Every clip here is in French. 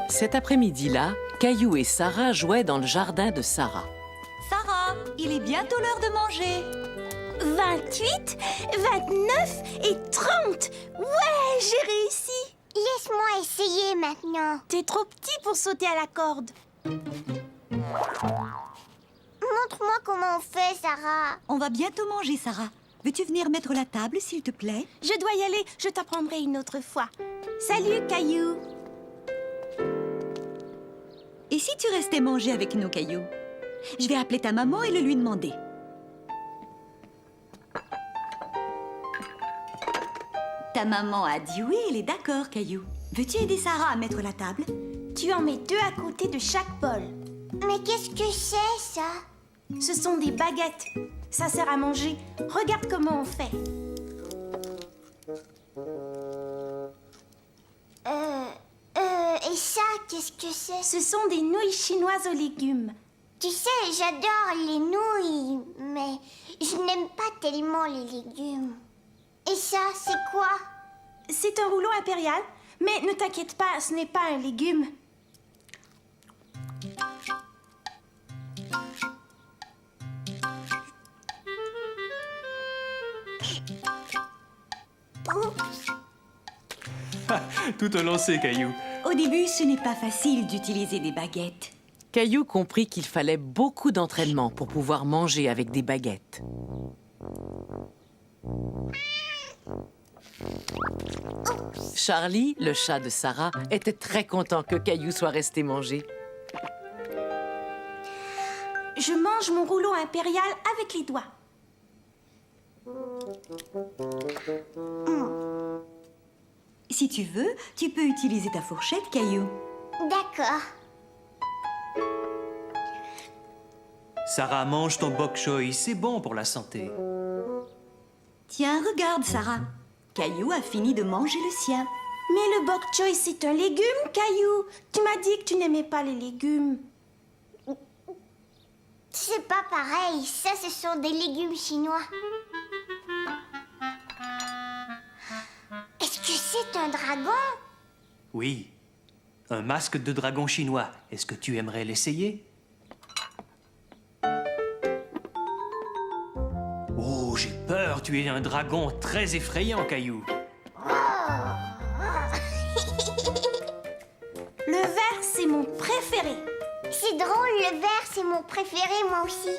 Cet après-midi-là, Caillou et Sarah jouaient dans le jardin de Sarah. Sarah, il est bientôt l'heure de manger. 28, 29 et 30. Ouais, j'ai réussi. Laisse-moi essayer maintenant. T'es trop petit pour sauter à la corde. Montre-moi comment on fait, Sarah. On va bientôt manger, Sarah. Veux-tu venir mettre la table, s'il te plaît? Je dois y aller, je t'apprendrai une autre fois. Salut, Caillou. Et si tu restais manger avec nous, Caillou? Je vais appeler ta maman et le lui demander. Ta maman a dit oui, elle est d'accord, Caillou. Veux-tu aider Sarah à mettre la table? Tu en mets 2 à côté de chaque bol. Mais qu'est-ce que c'est, ça? Ce sont des baguettes. Ça sert à manger. Regarde comment on fait. Et ça, qu'est-ce que c'est? Ce sont des nouilles chinoises aux légumes. Tu sais, j'adore les nouilles, mais je n'aime pas tellement les légumes. Et ça, c'est quoi? C'est un rouleau impérial, mais ne t'inquiète pas, ce n'est pas un légume. Oups. Tout au lancé, Caillou. Au début, ce n'est pas facile d'utiliser des baguettes. Caillou comprit qu'il fallait beaucoup d'entraînement pour pouvoir manger avec des baguettes. Charlie, le chat de Sarah, était très content que Caillou soit resté manger. Je mange mon rouleau impérial avec les doigts. Si tu veux, tu peux utiliser ta fourchette, Caillou. D'accord. Sarah, mange ton bok choy, c'est bon pour la santé. Tiens, regarde, Sarah. Caillou a fini de manger le sien. Mais le bok choy, c'est un légume, Caillou. Tu m'as dit que tu n'aimais pas les légumes. C'est pas pareil. Ça, ce sont des légumes chinois. Est-ce que c'est un dragon? Oui, un masque de dragon chinois. Est-ce que tu aimerais l'essayer? Oh, j'ai peur, tu es un dragon très effrayant, Caillou. Le vert, c'est mon préféré. C'est drôle, le vert, c'est mon préféré, moi aussi.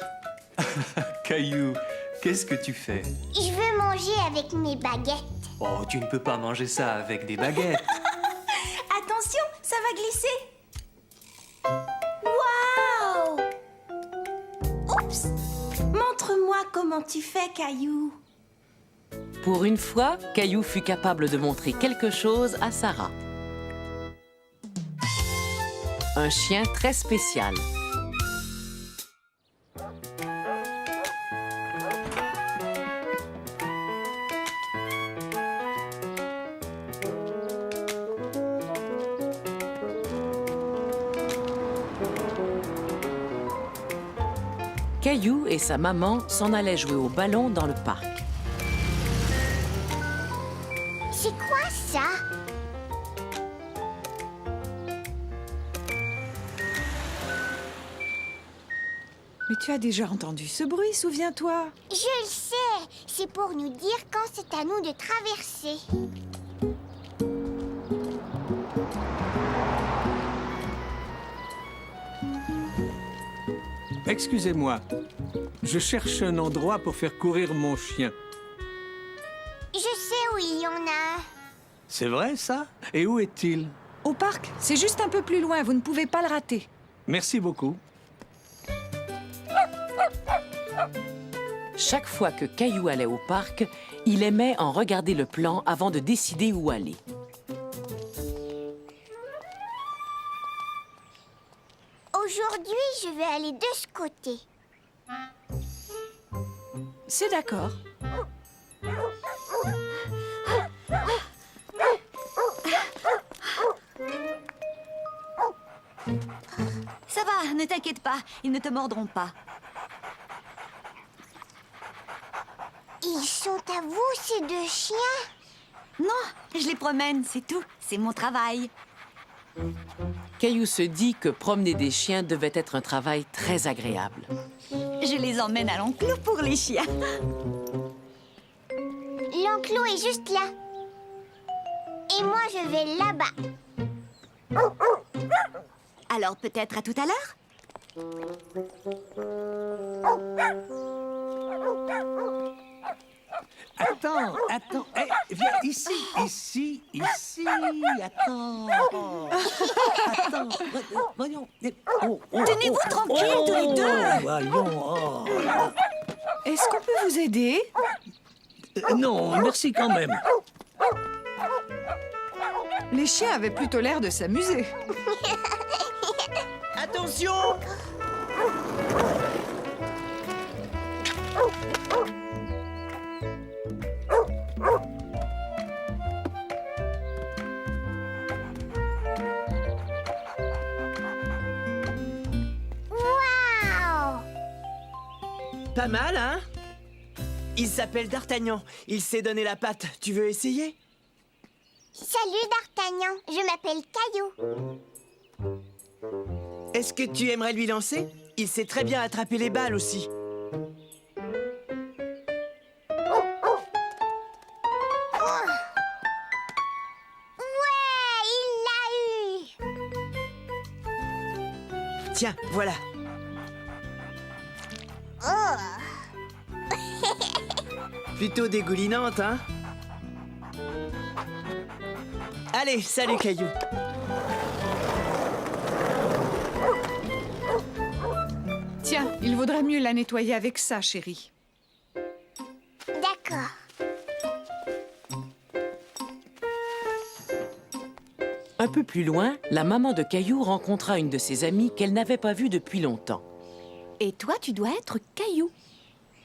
Caillou, qu'est-ce que tu fais? Je veux manger avec mes baguettes. Oh, tu ne peux pas manger ça avec des baguettes. Attention, ça va glisser. Waouh! Oups! Montre-moi comment tu fais, Caillou. Pour une fois, Caillou fut capable de montrer quelque chose à Sarah. Un chien très spécial. Caillou et sa maman s'en allaient jouer au ballon dans le parc. C'est quoi ça? Mais tu as déjà entendu ce bruit, souviens-toi. Je le sais. C'est pour nous dire quand c'est à nous de traverser. Excusez-moi, je cherche un endroit pour faire courir mon chien. Je sais où il y en a un. C'est vrai, ça? Et où est-il? Au parc, c'est juste un peu plus loin, vous ne pouvez pas le rater. Merci beaucoup. Chaque fois que Caillou allait au parc, il aimait en regarder le plan avant de décider où aller. Aujourd'hui, je vais aller de ce côté. C'est d'accord. Ça va, ne t'inquiète pas, ils ne te mordront pas. Ils sont à vous, ces 2 chiens? Non, je les promène, c'est tout. C'est mon travail. Caillou se dit que promener des chiens devait être un travail très agréable. Je les emmène à l'enclos pour les chiens. L'enclos est juste là. Et moi, je vais là-bas. Alors peut-être à tout à l'heure? Attends. Viens ici. Attends. Attends. Voyons. Tenez-vous tranquilles tous les deux. Voyons. Est-ce qu'on peut vous aider? Non, merci quand même. Les chiens avaient plutôt l'air de s'amuser. Attention! Waouh! Pas mal, hein? Il s'appelle D'Artagnan. Il sait donner la patte. Tu veux essayer? Salut D'Artagnan, je m'appelle Caillou. Est-ce que tu aimerais lui lancer? Il sait très bien attraper les balles aussi. Ouais, il l'a eu! Tiens, voilà. Plutôt dégoulinante, hein? Allez, salut Caillou. Tiens, il vaudrait mieux la nettoyer avec ça, chérie. D'accord. Un peu plus loin, la maman de Caillou rencontra une de ses amies qu'elle n'avait pas vue depuis longtemps. Et toi, tu dois être Caillou.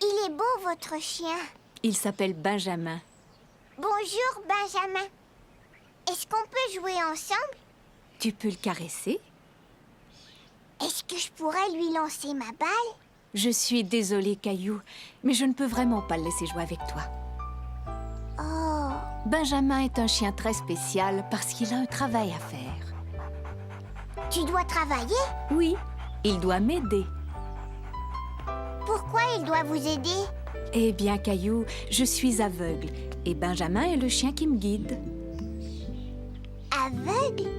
Il est beau, votre chien. Il s'appelle Benjamin. Bonjour, Benjamin. Est-ce qu'on peut jouer ensemble? Tu peux le caresser? Est-ce que je pourrais lui lancer ma balle? Je suis désolée, Caillou, mais je ne peux vraiment pas le laisser jouer avec toi. Oh, Benjamin est un chien très spécial parce qu'il a un travail à faire. tu dois travailler? Oui, il doit m'aider. Pourquoi il doit vous aider? Eh bien, Caillou, je suis aveugle et Benjamin est le chien qui me guide. Aveugle?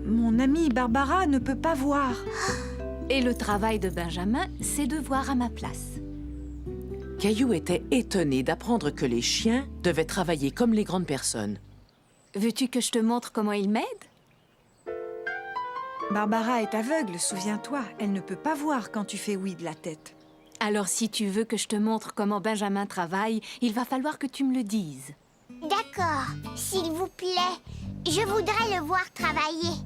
Mon amie Barbara ne peut pas voir. Et le travail de Benjamin, c'est de voir à ma place. Caillou était étonné d'apprendre que les chiens devaient travailler comme les grandes personnes. Veux-tu que je te montre comment il m'aide? Barbara est aveugle, souviens-toi. Elle ne peut pas voir quand tu fais oui de la tête. Alors, si tu veux que je te montre comment Benjamin travaille, il va falloir que tu me le dises. D'accord, s'il vous plaît. Je voudrais le voir travailler.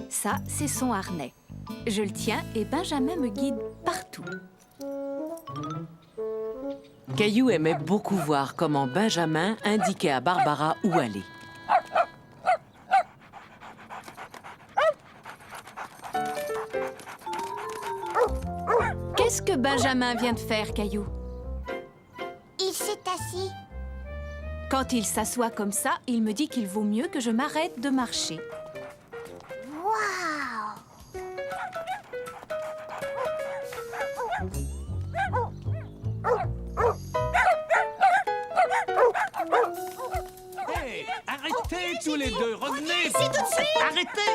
Ça, c'est son harnais. Je le tiens et Benjamin me guide partout. Caillou aimait beaucoup voir comment Benjamin indiquait à Barbara où aller. Qu'est-ce que Benjamin vient de faire, Caillou? Il s'est assis. Quand il s'assoit comme ça, il me dit qu'il vaut mieux que je m'arrête de marcher. Waouh! Hey, arrêtez tous les deux, revenez. Ici tout de suite. Arrêtez.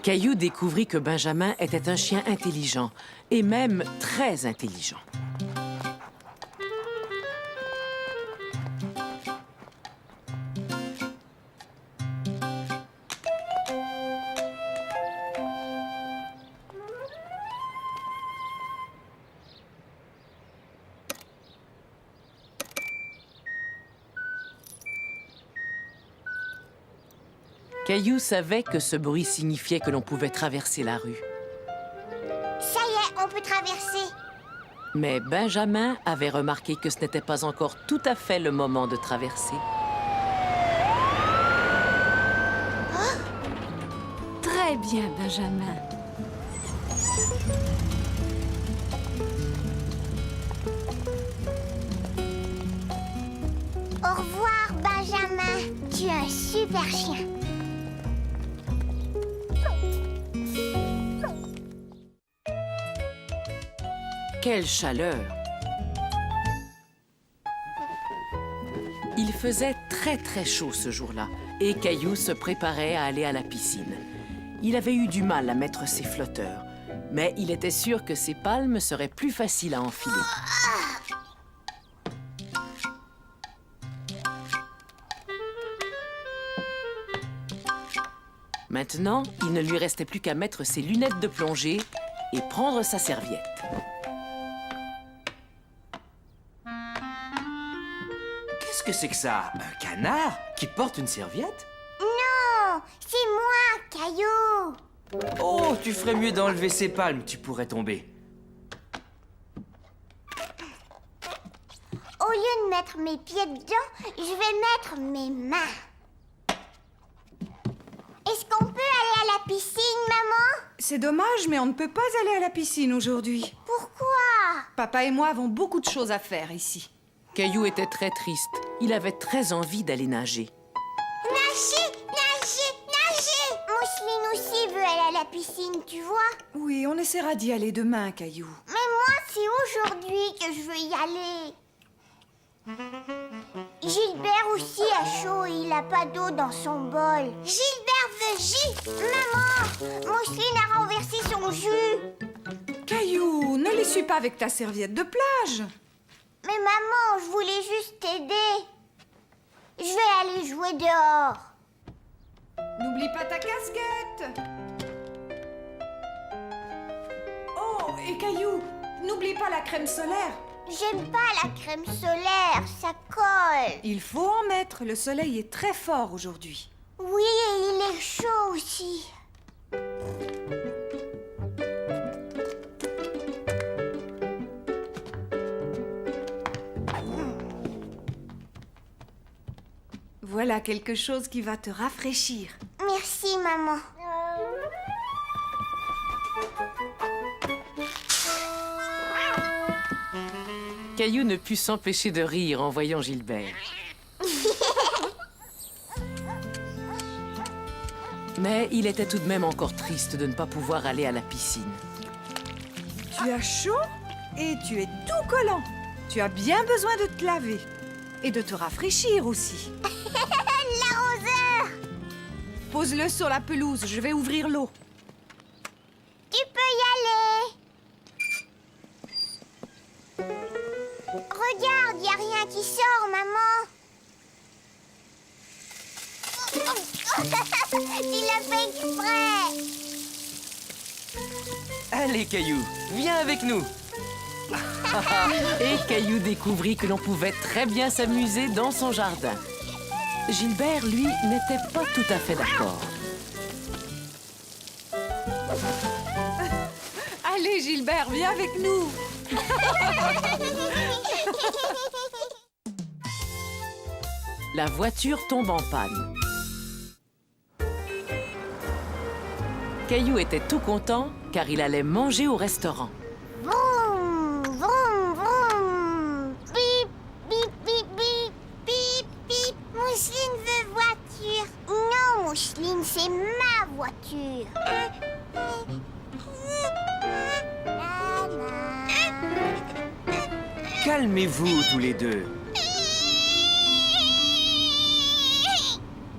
Caillou découvrit que Benjamin était un chien intelligent, et même très intelligent. Caillou savait que ce bruit signifiait que l'on pouvait traverser la rue. Ça y est, on peut traverser. Mais Benjamin avait remarqué que ce n'était pas encore tout à fait le moment de traverser. Très bien, Benjamin. Au revoir, Benjamin. Tu es un super chien. Quelle chaleur! Il faisait très chaud ce jour-là et Caillou se préparait à aller à la piscine. Il avait eu du mal à mettre ses flotteurs, mais il était sûr que ses palmes seraient plus faciles à enfiler. Maintenant, il ne lui restait plus qu'à mettre ses lunettes de plongée et prendre sa serviette. Qu'est-ce que c'est que ça? Un canard qui porte une serviette? Non, c'est moi, Caillou. Oh, tu ferais mieux d'enlever ces palmes, tu pourrais tomber. Au lieu de mettre mes pieds dedans, je vais mettre mes mains. Est-ce qu'on peut aller à la piscine, maman? C'est dommage, mais on ne peut pas aller à la piscine aujourd'hui. Pourquoi? Papa et moi avons beaucoup de choses à faire ici. Caillou était très triste. Il avait très envie d'aller nager. Nager, nager, nager! Mousseline aussi veut aller à la piscine, tu vois? Oui, on essaiera d'y aller demain, Caillou. Mais moi, c'est aujourd'hui que je veux y aller. Gilbert aussi a chaud et il a pas d'eau dans son bol. Gilbert veut jus! Maman, Mousseline a renversé son jus. Caillou, ne l'essuie pas avec ta serviette de plage. Mais maman, je voulais juste t'aider. Je vais aller jouer dehors. N'oublie pas ta casquette. Oh, et Caillou, n'oublie pas la crème solaire. J'aime pas la crème solaire, ça colle. Il faut en mettre, le soleil est très fort aujourd'hui. Oui, et il est chaud aussi. Voilà quelque chose qui va te rafraîchir. Merci, maman. Caillou ne put s'empêcher de rire en voyant Gilbert. Mais il était tout de même encore triste de ne pas pouvoir aller à la piscine. Tu as chaud et tu es tout collant. Tu as bien besoin de te laver et de te rafraîchir aussi. L'arroseur! Pose-le sur la pelouse, je vais ouvrir l'eau. Tu peux y aller. Regarde, y a rien qui sort, maman. Tu l'as fait exprès. Allez, Caillou, viens avec nous. Et Caillou découvrit que l'on pouvait très bien s'amuser dans son jardin. Gilbert, lui, n'était pas tout à fait d'accord. Allez, Gilbert, viens avec nous. La voiture tombe en panne. Caillou était tout content car il allait manger au restaurant. Vroom, vroom, vroom. Bip, bip, bip, bip, bip, bip. Mousseline veut voiture. Non, Mousseline, c'est ma voiture. Calmez-vous tous les deux.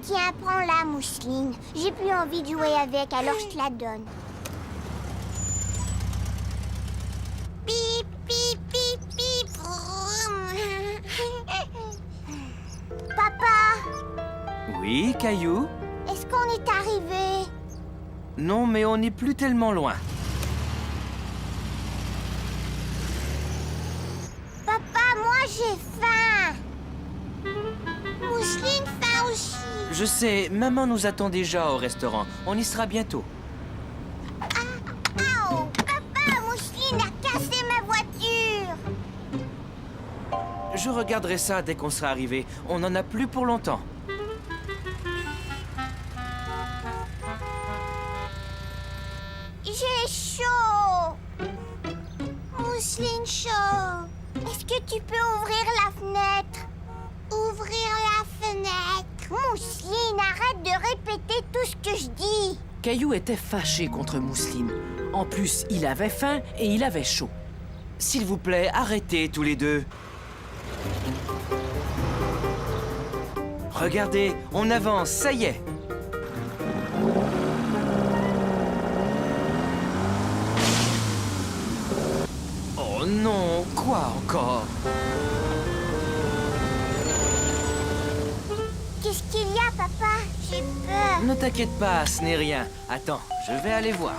Tiens, prends-la, Mousseline. J'ai plus envie de jouer avec, alors je te la donne. Pip, pip, pip, pip. Papa, Oui, Caillou? est-ce qu'on est arrivé? Non, mais on n'est plus tellement loin. Papa, moi j'ai faim. Mousseline faim aussi. Je sais, maman nous attend déjà au restaurant. On y sera bientôt. Oh, papa, Mousseline a cassé ma voiture. Je regarderai ça dès qu'on sera arrivé. On n'en a plus pour longtemps. j'ai chaud. Mousseline chaud. Est-ce que tu peux ouvrir la fenêtre? Ouvrir la fenêtre. Mousseline, arrête de répéter tout ce que je dis. Caillou était fâché contre Mousseline. En plus, il avait faim et il avait chaud. S'il vous plaît, arrêtez tous les deux. Regardez, on avance, ça y est. Oh non, quoi encore? Qu'est-ce qu'il y a, papa? J'ai peur. Ne t'inquiète pas, ce n'est rien. Attends, je vais aller voir.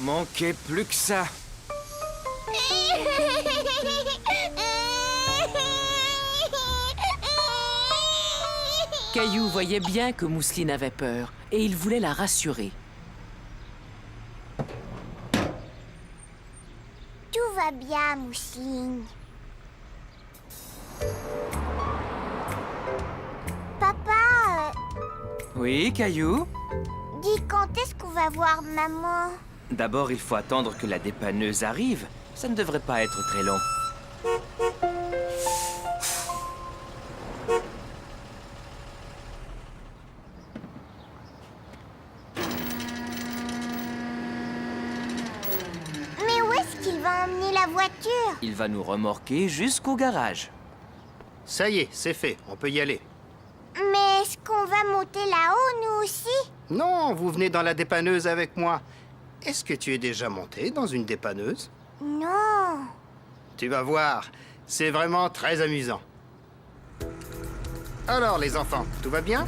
Manquait plus que ça. Caillou voyait bien que Mousseline avait peur et il voulait la rassurer. Tout va bien, Mousseline. Papa, Oui, Caillou? dis quand est-ce qu'on va voir maman? D'abord, il faut attendre que la dépanneuse arrive. Ça ne devrait pas être très long. Mais où est-ce qu'il va emmener la voiture? Il va nous remorquer jusqu'au garage. Ça y est, c'est fait, on peut y aller. Mais est-ce qu'on va monter là-haut, nous aussi? Non, vous venez dans la dépanneuse avec moi. Est-ce que tu es déjà monté dans une dépanneuse? Non. Tu vas voir, c'est vraiment très amusant. Alors, les enfants, tout va bien?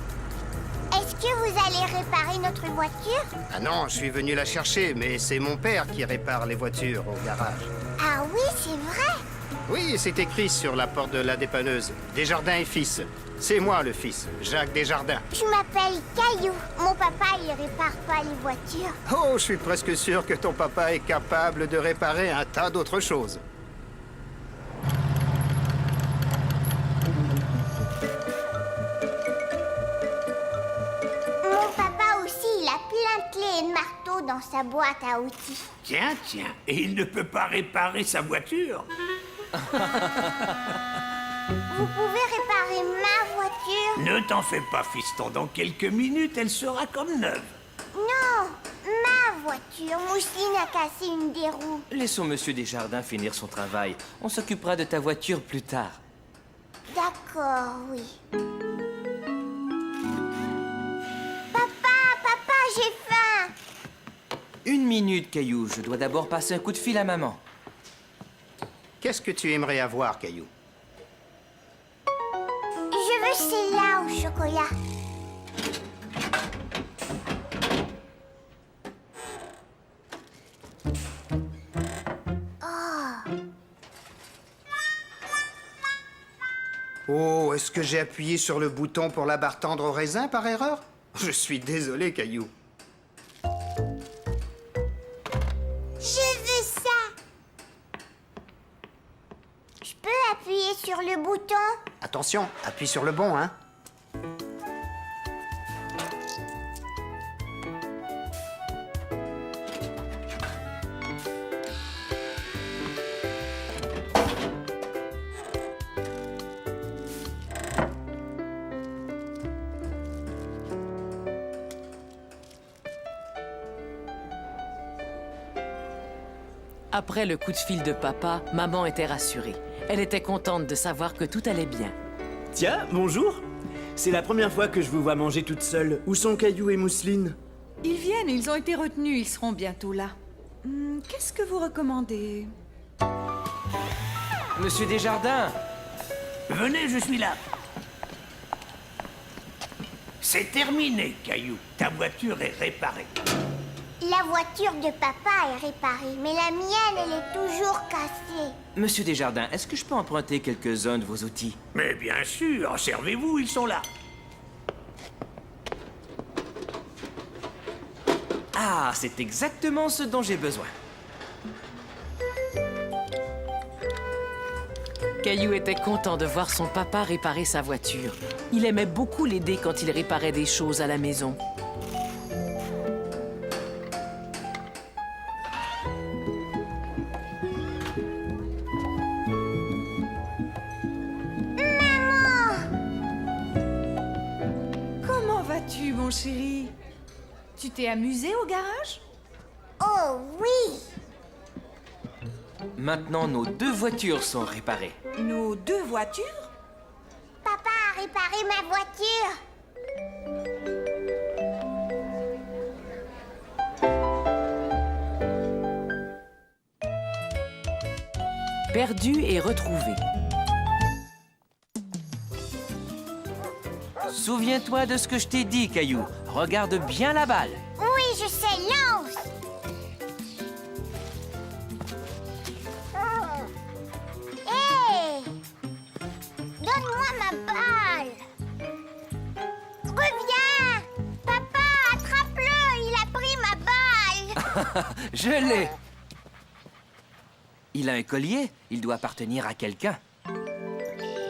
Est-ce que vous allez réparer notre voiture? Ah non, je suis venu la chercher, mais c'est mon père qui répare les voitures au garage. Ah oui, c'est vrai. Oui, c'est écrit sur la porte de la dépanneuse. Desjardins et fils. C'est moi le fils, Jacques Desjardins. Je m'appelle Caillou. Mon papa, il répare pas les voitures. Oh, je suis presque sûr que ton papa est capable de réparer un tas d'autres choses. Mon papa aussi, il a plein de clés et de marteaux dans sa boîte à outils. Tiens, et il ne peut pas réparer sa voiture? Vous pouvez réparer ma voiture? Ne t'en fais pas, fiston. Dans quelques minutes, elle sera comme neuve. Non, ma voiture. Mousseline a cassé une des roues. Laissons Monsieur Desjardins finir son travail. On s'occupera de ta voiture plus tard. D'accord, oui. Papa, j'ai faim. Une minute, Caillou. Je dois d'abord passer un coup de fil à maman. Qu'est-ce que tu aimerais avoir, Caillou? Je veux celle-là au chocolat. Oh, est-ce que j'ai appuyé sur le bouton pour la barre tendre au raisin par erreur? Je suis désolé, Caillou. Je veux ça. Je peux appuyer sur le bouton? Attention, appuie sur le bon, hein? Après le coup de fil de papa, maman était rassurée. Elle était contente de savoir que tout allait bien. Tiens, bonjour. C'est la première fois que je vous vois manger toute seule. Où sont Caillou et Mousseline? Ils viennent, ils ont été retenus, ils seront bientôt là. Qu'est-ce que vous recommandez? Monsieur Desjardins! Venez, je suis là. C'est terminé, Caillou. Ta voiture est réparée. La voiture de papa est réparée, mais la mienne, elle est toujours cassée. Monsieur Desjardins, est-ce que je peux emprunter quelques-uns de vos outils? Mais bien sûr, servez-vous, ils sont là. Ah, c'est exactement ce dont j'ai besoin. Caillou était content de voir son papa réparer sa voiture. Il aimait beaucoup l'aider quand il réparait des choses à la maison. Comment vas-tu, mon chéri? Tu t'es amusé au garage? Oh oui! Maintenant, nos 2 voitures sont réparées. Nos 2 voitures? Papa a réparé ma voiture. Perdu et retrouvé. Souviens-toi de ce que je t'ai dit, Caillou. Regarde bien la balle. Oui, je sais, lance! Hé! Donne-moi ma balle! Reviens! Papa, attrape-le! Il a pris ma balle! Je l'ai. Il a un collier. Il doit appartenir à quelqu'un.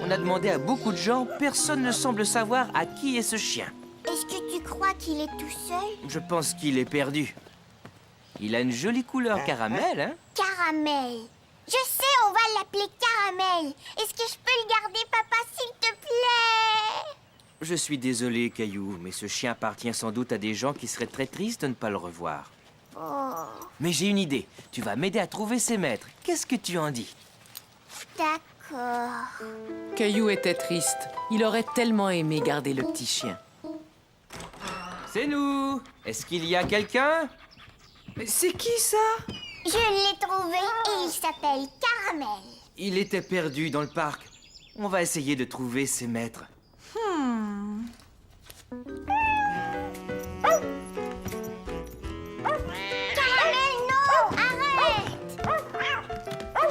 On a demandé à beaucoup de gens. Personne ne semble savoir à qui est ce chien. Est-ce que tu crois qu'il est tout seul? Je pense qu'il est perdu. Il a une jolie couleur caramel, hein? Caramel. Je sais, on va l'appeler Caramel. Est-ce que je peux le garder, papa, s'il te plaît? Je suis désolé, Caillou, mais ce chien appartient sans doute à des gens qui seraient très tristes de ne pas le revoir. Oh, Mais j'ai une idée. Tu vas m'aider à trouver ses maîtres. Qu'est-ce que tu en dis? d'accord. Caillou était triste. Il aurait tellement aimé garder le petit chien. C'est nous! Est-ce qu'il y a quelqu'un? Mais c'est qui ça? Je l'ai trouvé et il s'appelle Caramel. Il était perdu dans le parc. On va essayer de trouver ses maîtres. Caramel, non! Arrête!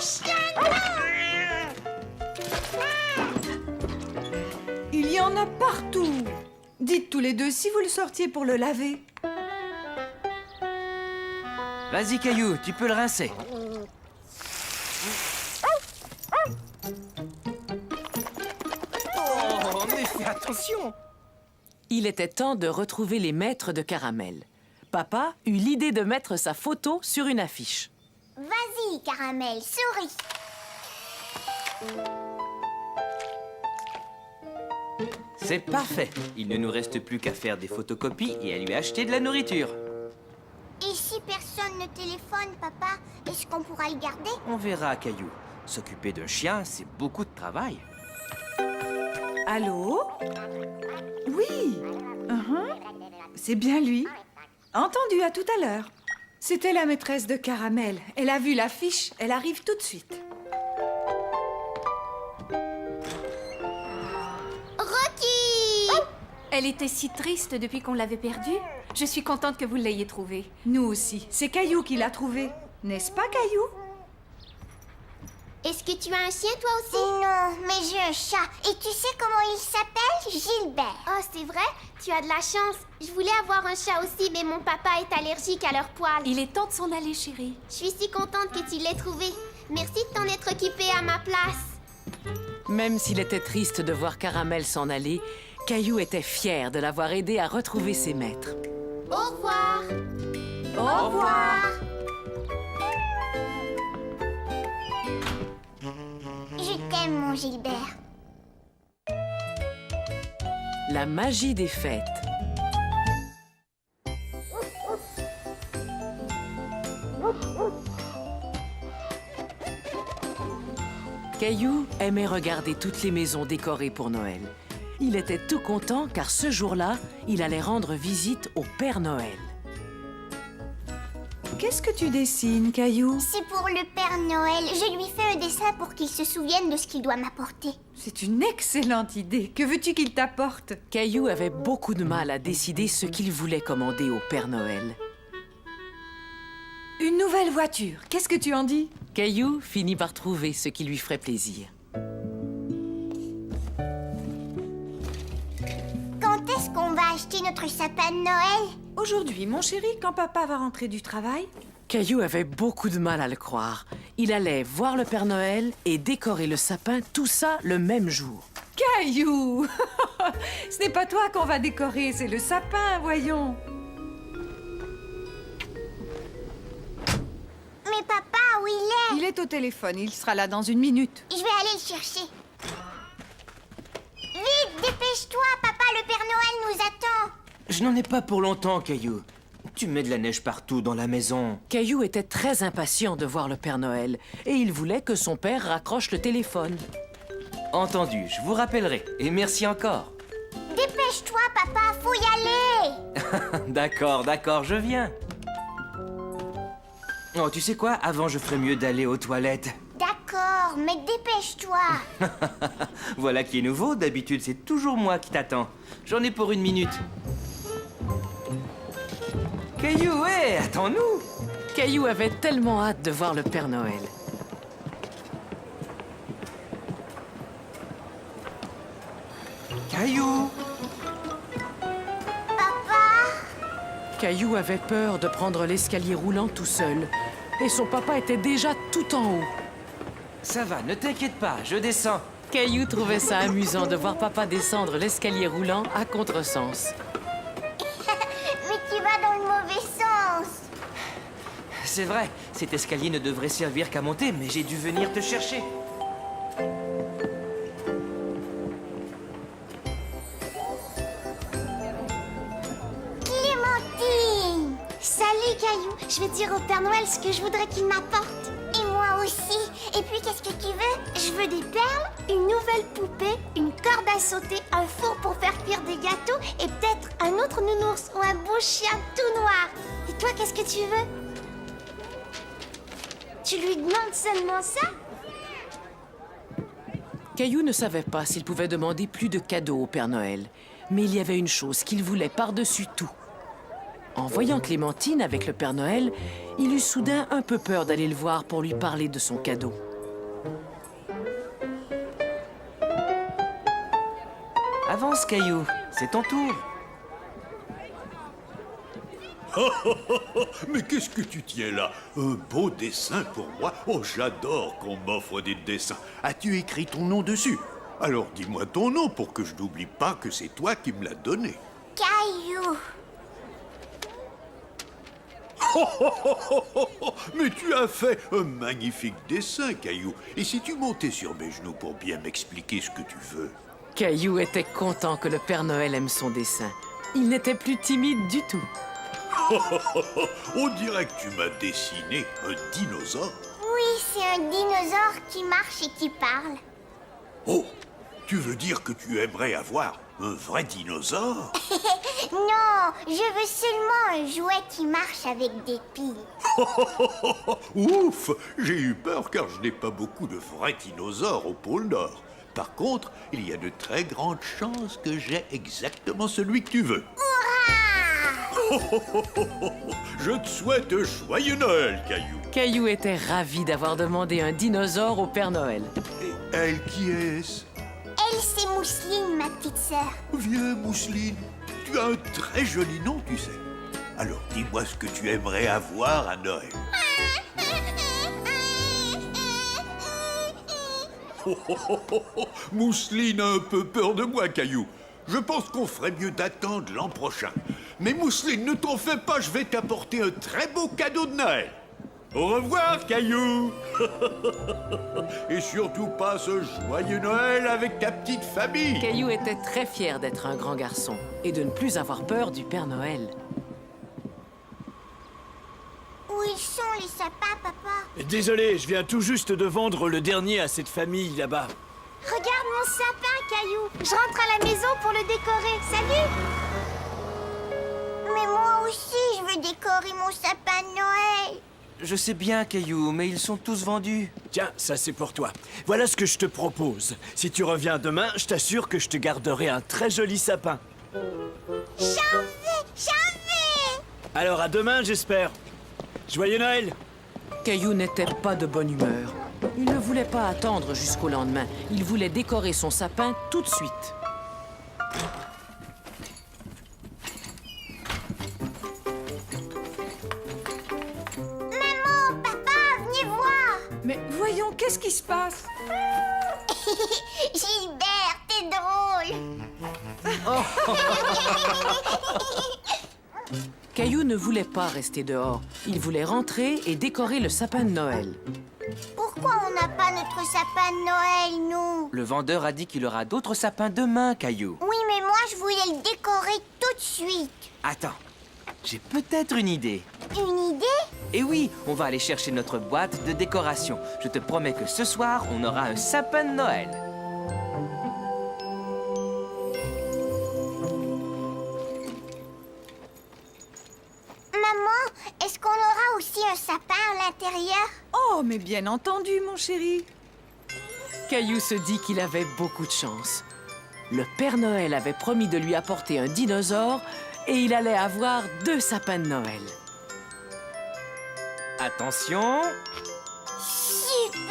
Chien, Il y en a partout. Dites tous les 2 si vous le sortiez pour le laver. Vas-y, Caillou, tu peux le rincer. Oh, mais fais attention! Il était temps de retrouver les maîtres de Caramel. Papa eut l'idée de mettre sa photo sur une affiche. Vas-y, Caramel, souris. C'est parfait. Il ne nous reste plus qu'à faire des photocopies et à lui acheter de la nourriture. Et si personne ne téléphone, papa, est-ce qu'on pourra le garder? On verra, Caillou. S'occuper d'un chien, c'est beaucoup de travail. Allô? Oui. C'est bien lui. Entendu, à tout à l'heure. C'était la maîtresse de Caramel. Elle a vu l'affiche. Elle arrive tout de suite. Rocky! Elle était si triste depuis qu'on l'avait perdue. Je suis contente que vous l'ayez trouvée. Nous aussi. C'est Caillou qui l'a trouvé. N'est-ce pas, Caillou? Est-ce que tu as un chien, toi aussi? Non, mais j'ai un chat. Et tu sais comment il s'appelle? Gilbert. Oh, c'est vrai? Tu as de la chance. Je voulais avoir un chat aussi, mais mon papa est allergique à leurs poils. Il est temps de s'en aller, chérie. Je suis si contente que tu l'aies trouvé. Merci de t'en être occupée à ma place. Même s'il était triste de voir Caramel s'en aller, Caillou était fier de l'avoir aidé à retrouver ses maîtres. Au revoir. Au revoir. Je t'aime, mon Gilbert. La magie des fêtes. Caillou aimait regarder toutes les maisons décorées pour Noël. Il était tout content car ce jour-là, il allait rendre visite au Père Noël. Qu'est-ce que tu dessines, Caillou? C'est pour le Père Noël. Je lui fais un dessin pour qu'il se souvienne de ce qu'il doit m'apporter. C'est une excellente idée. Que veux-tu qu'il t'apporte? Caillou avait beaucoup de mal à décider ce qu'il voulait commander au Père Noël. Une nouvelle voiture. Qu'est-ce que tu en dis? Caillou finit par trouver ce qui lui ferait plaisir. Quand est-ce qu'on va acheter notre sapin de Noël? Aujourd'hui, mon chéri, quand papa va rentrer du travail. Caillou avait beaucoup de mal à le croire. Il allait voir le Père Noël et décorer le sapin, tout ça le même jour. Caillou! Ce n'est pas toi qu'on va décorer, c'est le sapin, voyons. Mais papa, où il est? Il est au téléphone, il sera là dans une minute. Je vais aller le chercher. Vite, dépêche-toi, papa, le Père Noël nous attend. Je n'en ai pas pour longtemps, Caillou. Tu mets de la neige partout dans la maison. Caillou était très impatient de voir le Père Noël et il voulait que son père raccroche le téléphone. Entendu, je vous rappellerai. Et merci encore. Dépêche-toi, papa, faut y aller. D'accord, je viens. Oh, tu sais quoi? Avant, je ferais mieux d'aller aux toilettes. D'accord, mais dépêche-toi. Voilà qui est nouveau. D'habitude, c'est toujours moi qui t'attends. J'en ai pour 1 minute. Caillou, hé, attends-nous! Caillou avait tellement hâte de voir le Père Noël. Caillou! Caillou avait peur de prendre l'escalier roulant tout seul. Et son papa était déjà tout en haut. Ça va, ne t'inquiète pas, je descends. Caillou trouvait ça amusant de voir papa descendre l'escalier roulant à contresens. Mais tu vas dans le mauvais sens. C'est vrai, cet escalier ne devrait servir qu'à monter, mais j'ai dû venir te chercher. Clémentine! Salut, Caillou. Je vais dire au Père Noël ce que je voudrais qu'il m'apporte. Et moi aussi. Et puis, qu'est-ce que tu veux? Je veux des perles, une nouvelle poupée, une corde à sauter, un four pour faire cuire des gâteaux et peut-être un autre nounours ou un beau chien tout noir. Et toi, qu'est-ce que tu veux? Tu lui demandes seulement ça? Caillou ne savait pas s'il pouvait demander plus de cadeaux au Père Noël. Mais il y avait une chose qu'il voulait par-dessus tout. En voyant Clémentine avec le Père Noël, il eut soudain un peu peur d'aller le voir pour lui parler de son cadeau. Avance, Caillou, c'est ton tour. Mais qu'est-ce que tu tiens là? Un beau dessin pour moi? Oh, j'adore qu'on m'offre des dessins. As-tu écrit ton nom dessus? Alors dis-moi ton nom pour que je n'oublie pas que c'est toi qui me l'as donné. Caillou. Mais tu as fait un magnifique dessin, Caillou. Et si tu montais sur mes genoux pour bien m'expliquer ce que tu veux? Caillou était content que le Père Noël aime son dessin. Il n'était plus timide du tout. On dirait que tu m'as dessiné un dinosaure. Oui, c'est un dinosaure qui marche et qui parle. Oh, tu veux dire que tu aimerais avoir un vrai dinosaure? Non, je veux seulement un jouet qui marche avec des piles. Ouf, j'ai eu peur car je n'ai pas beaucoup de vrais dinosaures au pôle Nord. Par contre, il y a de très grandes chances que j'ai exactement celui que tu veux. Je te souhaite joyeux Noël, Caillou. Caillou était ravi d'avoir demandé un dinosaure au Père Noël. Et elle, qui est-ce? Elle, c'est Mousseline, ma petite sœur. Viens, Mousseline. Tu as un très joli nom, tu sais. Alors, dis-moi ce que tu aimerais avoir à Noël. Mousseline a un peu peur de moi, Caillou. Je pense qu'on ferait mieux d'attendre l'an prochain. Mais Mousseline, ne t'en fais pas, je vais t'apporter un très beau cadeau de Noël. Au revoir, Caillou. Et surtout passe un joyeux Noël avec ta petite famille. Caillou était très fier d'être un grand garçon et de ne plus avoir peur du Père Noël. Où ils sont, les sapins, papa? Désolé, je viens tout juste de vendre le dernier à cette famille là-bas. Regarde mon sapin, Caillou. Je rentre à la maison pour le décorer. Salut! Mais moi aussi, je veux décorer mon sapin de Noël. Je sais bien, Caillou, mais ils sont tous vendus. Tiens, ça c'est pour toi. Voilà ce que je te propose. Si tu reviens demain, je t'assure que je te garderai un très joli sapin. J'en veux! Alors à demain, j'espère. Joyeux Noël! Caillou n'était pas de bonne humeur. Il ne voulait pas attendre jusqu'au lendemain. Il voulait décorer son sapin tout de suite. Maman, papa, venez voir! Mais voyons, qu'est-ce qui se passe? Gilbert, t'es drôle. Caillou ne voulait pas rester dehors. Il voulait rentrer et décorer le sapin de Noël. Pourquoi on n'a pas notre sapin de Noël, nous? Le vendeur a dit qu'il aura d'autres sapins demain, Caillou. Oui, mais moi, je voulais le décorer tout de suite. Attends, j'ai peut-être une idée. Une idée? Et oui, on va aller chercher notre boîte de décoration. Je te promets que ce soir, on aura un sapin de Noël. Maman, est-ce qu'on aura aussi un sapin à l'intérieur? Oh, mais bien entendu, mon chéri. Caillou se dit qu'il avait beaucoup de chance. Le Père Noël avait promis de lui apporter un dinosaure et il allait avoir 2 sapins de Noël. Attention! Super!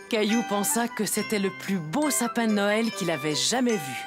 Caillou pensa que c'était le plus beau sapin de Noël qu'il avait jamais vu.